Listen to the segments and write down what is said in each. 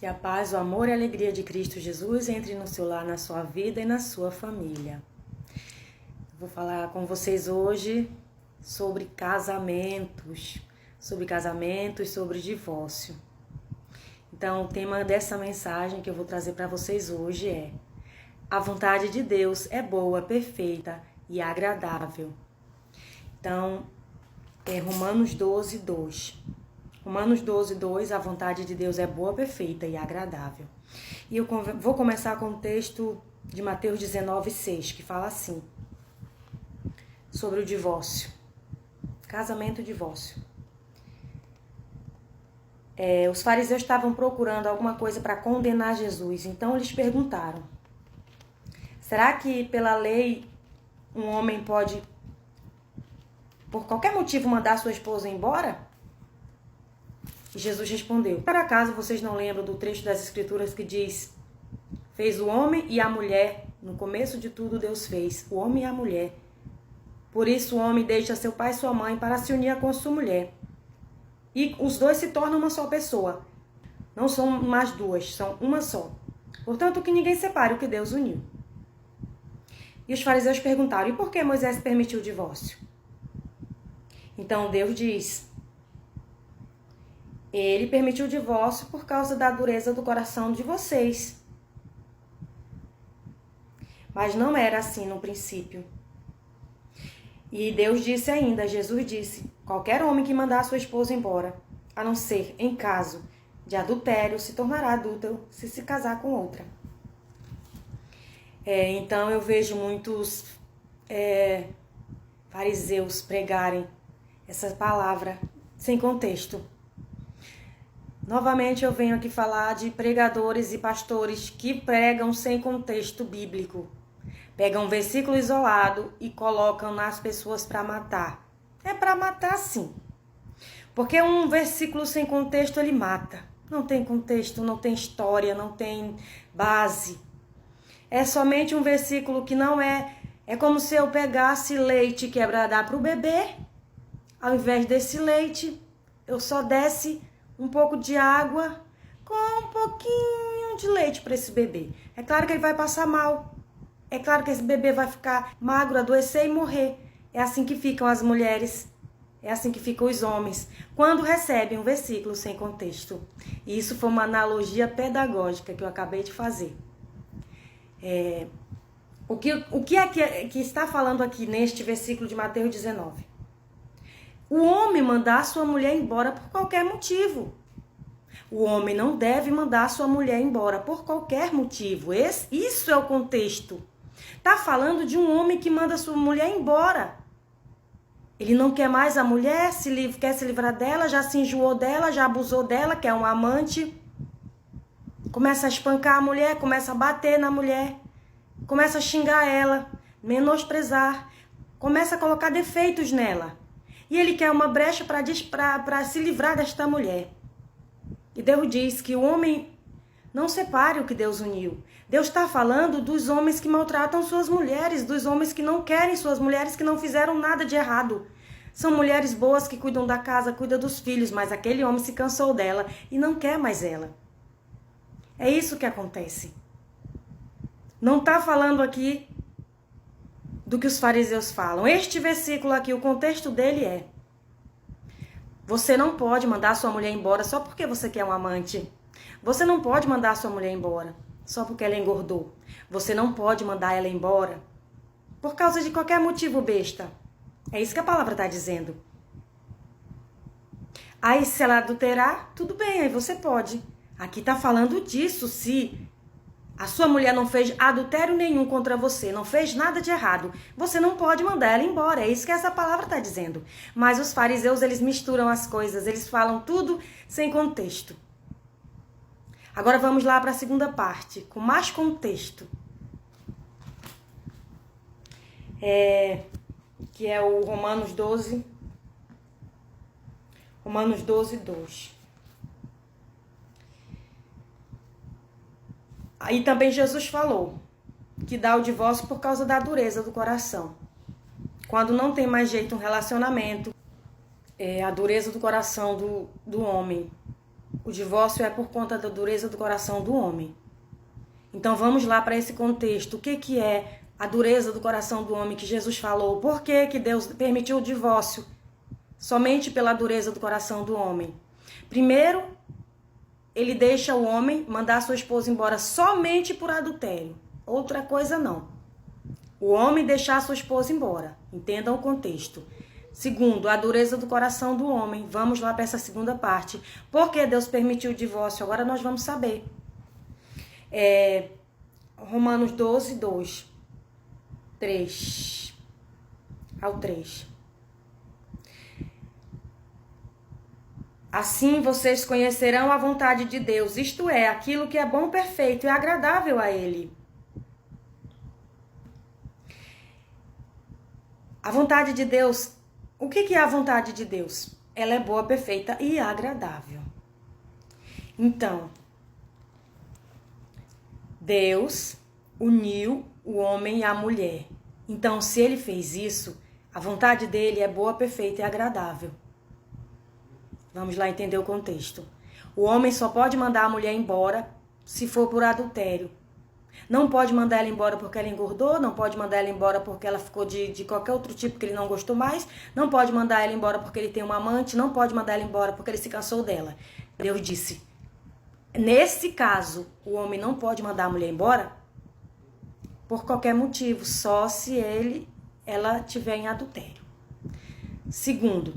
Que a paz, o amor e a alegria de Cristo Jesus entre no seu lar, na sua vida e na sua família. Vou falar com vocês hoje sobre casamentos, sobre divórcio. Então, o tema dessa mensagem que eu vou trazer para vocês hoje é: a vontade de Deus é boa, perfeita e agradável. Então, é Romanos 12, 2. Romanos 12, 2, a vontade de Deus é boa, perfeita e agradável. E eu vou começar com o texto de Mateus 19, 6, que fala assim, sobre o divórcio. Casamento e divórcio. Os fariseus estavam procurando alguma coisa para condenar Jesus, então eles perguntaram: será que pela lei um homem pode, por qualquer motivo, mandar sua esposa embora? E Jesus respondeu: por acaso vocês não lembram do trecho das Escrituras que diz: fez o homem e a mulher, no começo de tudo Deus fez, o homem e a mulher. Por isso o homem deixa seu pai e sua mãe para se unir com sua mulher. E os dois se tornam uma só pessoa. Não são mais duas, são uma só. Portanto, que ninguém separe o que Deus uniu. E os fariseus perguntaram: e por que Moisés permitiu o divórcio? Então Deus diz: ele permitiu o divórcio por causa da dureza do coração de vocês. Mas não era assim no princípio. E Deus disse ainda, Jesus disse: qualquer homem que mandar sua esposa embora, a não ser em caso de adultério, se tornará adúltero se casar com outra. Então eu vejo muitos fariseus pregarem essa palavra sem contexto. Novamente eu venho aqui falar de pregadores e pastores que pregam sem contexto bíblico. Pegam um versículo isolado e colocam nas pessoas para matar. É para matar sim. Porque um versículo sem contexto ele mata. Não tem contexto, não tem história, não tem base. É somente um versículo que não é... É como se eu pegasse leite que é para dar para o bebê. Ao invés desse leite, eu só desse um pouco de água com um pouquinho de leite para esse bebê. É claro que ele vai passar mal. É claro que esse bebê vai ficar magro, adoecer e morrer. É assim que ficam as mulheres. É assim que ficam os homens. Quando recebem um versículo sem contexto. E isso foi uma analogia pedagógica que eu acabei de fazer. O que é que está falando aqui neste versículo de Mateus 19? O homem mandar sua mulher embora por qualquer motivo. O homem não deve mandar sua mulher embora por qualquer motivo. Isso é o contexto. Está falando de um homem que manda sua mulher embora. Ele não quer mais a mulher, quer se livrar dela, já se enjoou dela, já abusou dela, quer um amante. Começa a espancar a mulher, começa a bater na mulher, começa a xingar ela, menosprezar, começa a colocar defeitos nela. E ele quer uma brecha para se livrar desta mulher. E Deus diz que o homem não separe o que Deus uniu. Deus está falando dos homens que maltratam suas mulheres, dos homens que não querem suas mulheres, que não fizeram nada de errado. São mulheres boas que cuidam da casa, cuidam dos filhos, mas aquele homem se cansou dela e não quer mais ela. É isso que acontece. Não está falando aqui do que os fariseus falam. Este versículo aqui, o contexto dele é: você não pode mandar sua mulher embora só porque você quer um amante. Você não pode mandar sua mulher embora só porque ela engordou. Você não pode mandar ela embora por causa de qualquer motivo besta. É isso que a palavra está dizendo. Aí se ela adulterar, tudo bem, aí você pode. Aqui está falando disso, se a sua mulher não fez adultério nenhum contra você, não fez nada de errado, você não pode mandar ela embora. É isso que essa palavra está dizendo. Mas os fariseus, eles misturam as coisas, eles falam tudo sem contexto. Agora vamos lá para a segunda parte, com mais contexto. Que é o Romanos 12, 2. Aí também Jesus falou que dá o divórcio por causa da dureza do coração. Quando não tem mais jeito um relacionamento, a dureza do coração do homem o divórcio é por conta da dureza do coração do homem. Então vamos lá para esse contexto. O que é a dureza do coração do homem que Jesus falou? Por que Deus permitiu o divórcio? Somente pela dureza do coração do homem. Primeiro, ele deixa o homem mandar sua esposa embora somente por adultério. Outra coisa não. O homem deixar sua esposa embora. Entendam o contexto. Segundo, a dureza do coração do homem. Vamos lá para essa segunda parte. Por que Deus permitiu o divórcio? Agora nós vamos saber. Romanos 12, 2. 3 ao 3. Assim vocês conhecerão a vontade de Deus, isto é, aquilo que é bom, perfeito e agradável a Ele. A vontade de Deus, o que é a vontade de Deus? Ela é boa, perfeita e agradável. Então, Deus uniu o homem e a mulher. Então, se Ele fez isso, a vontade dele é boa, perfeita e agradável. Vamos lá entender o contexto. O homem só pode mandar a mulher embora se for por adultério. Não pode mandar ela embora porque ela engordou, não pode mandar ela embora porque ela ficou de qualquer outro tipo que ele não gostou mais, não pode mandar ela embora porque ele tem uma amante, não pode mandar ela embora porque ele se cansou dela. Deus disse, nesse caso, o homem não pode mandar a mulher embora por qualquer motivo, só se ela tiver em adultério. Segundo,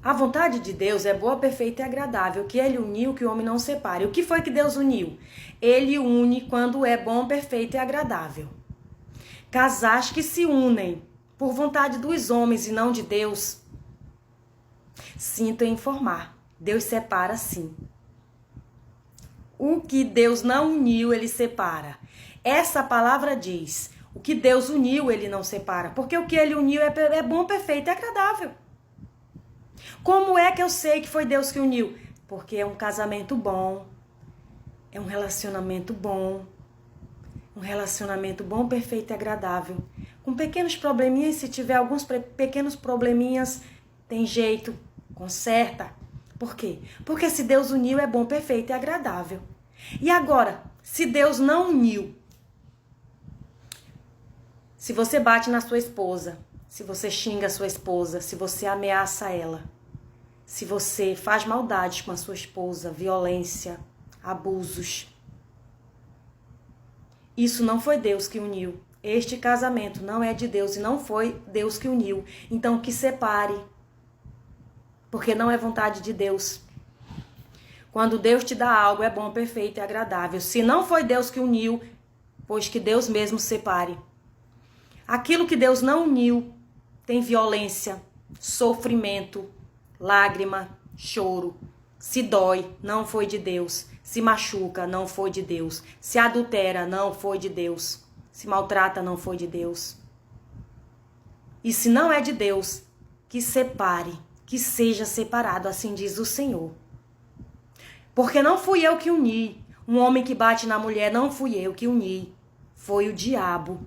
a vontade de Deus é boa, perfeita e agradável, que Ele uniu, que o homem não separe. O que foi que Deus uniu? Ele une quando é bom, perfeito e agradável. Casais que se unem por vontade dos homens e não de Deus, sinto em informar, Deus separa sim. O que Deus não uniu, Ele separa. Essa palavra diz, o que Deus uniu, Ele não separa, porque o que Ele uniu é bom, perfeito e agradável. Como é que eu sei que foi Deus que uniu? Porque é um casamento bom, é um relacionamento bom, perfeito e agradável. Com pequenos probleminhas, se tiver alguns pequenos probleminhas, tem jeito, conserta. Por quê? Porque se Deus uniu, é bom, perfeito e agradável. E agora, se Deus não uniu, se você bate na sua esposa, se você xinga a sua esposa, se você ameaça ela, se você faz maldades com a sua esposa, violência, abusos, isso não foi Deus que uniu. Este casamento não é de Deus e não foi Deus que uniu. Então que separe, porque não é vontade de Deus. Quando Deus te dá algo, é bom, perfeito e agradável. Se não foi Deus que uniu, pois que Deus mesmo separe. Aquilo que Deus não uniu tem violência, sofrimento, lágrima, choro. Se dói, não foi de Deus. Se machuca, não foi de Deus. Se adultera, não foi de Deus. Se maltrata, não foi de Deus. E se não é de Deus, que separe, que seja separado, assim diz o Senhor. Porque não fui eu que uni. Um homem que bate na mulher, não fui eu que uni. Foi o diabo.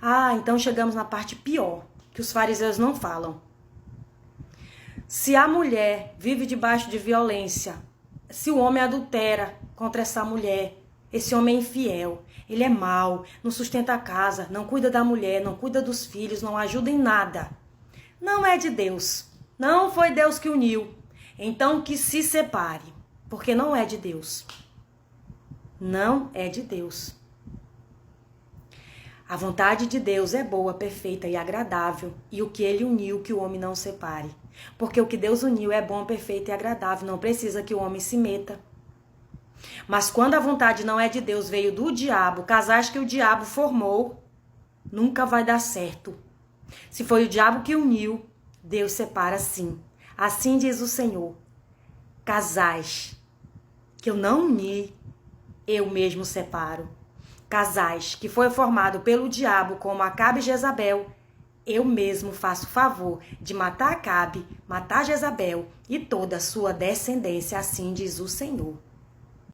Ah, então chegamos na parte pior, que os fariseus não falam. Se a mulher vive debaixo de violência, se o homem adultera contra essa mulher, esse homem é infiel, ele é mau, não sustenta a casa, não cuida da mulher, não cuida dos filhos, não ajuda em nada. Não é de Deus. Não foi Deus que uniu. Então que se separe, porque não é de Deus. Não é de Deus. A vontade de Deus é boa, perfeita e agradável, e o que Ele uniu, que o homem não separe. Porque o que Deus uniu é bom, perfeito e agradável, não precisa que o homem se meta. Mas quando a vontade não é de Deus, veio do diabo, casais que o diabo formou, nunca vai dar certo. Se foi o diabo que uniu, Deus separa sim. Assim diz o Senhor, casais que eu não uni, eu mesmo separo. Casais que foi formado pelo diabo como Acabe e Jezabel, eu mesmo faço favor de matar Acabe, matar Jezabel e toda a sua descendência, assim diz o Senhor.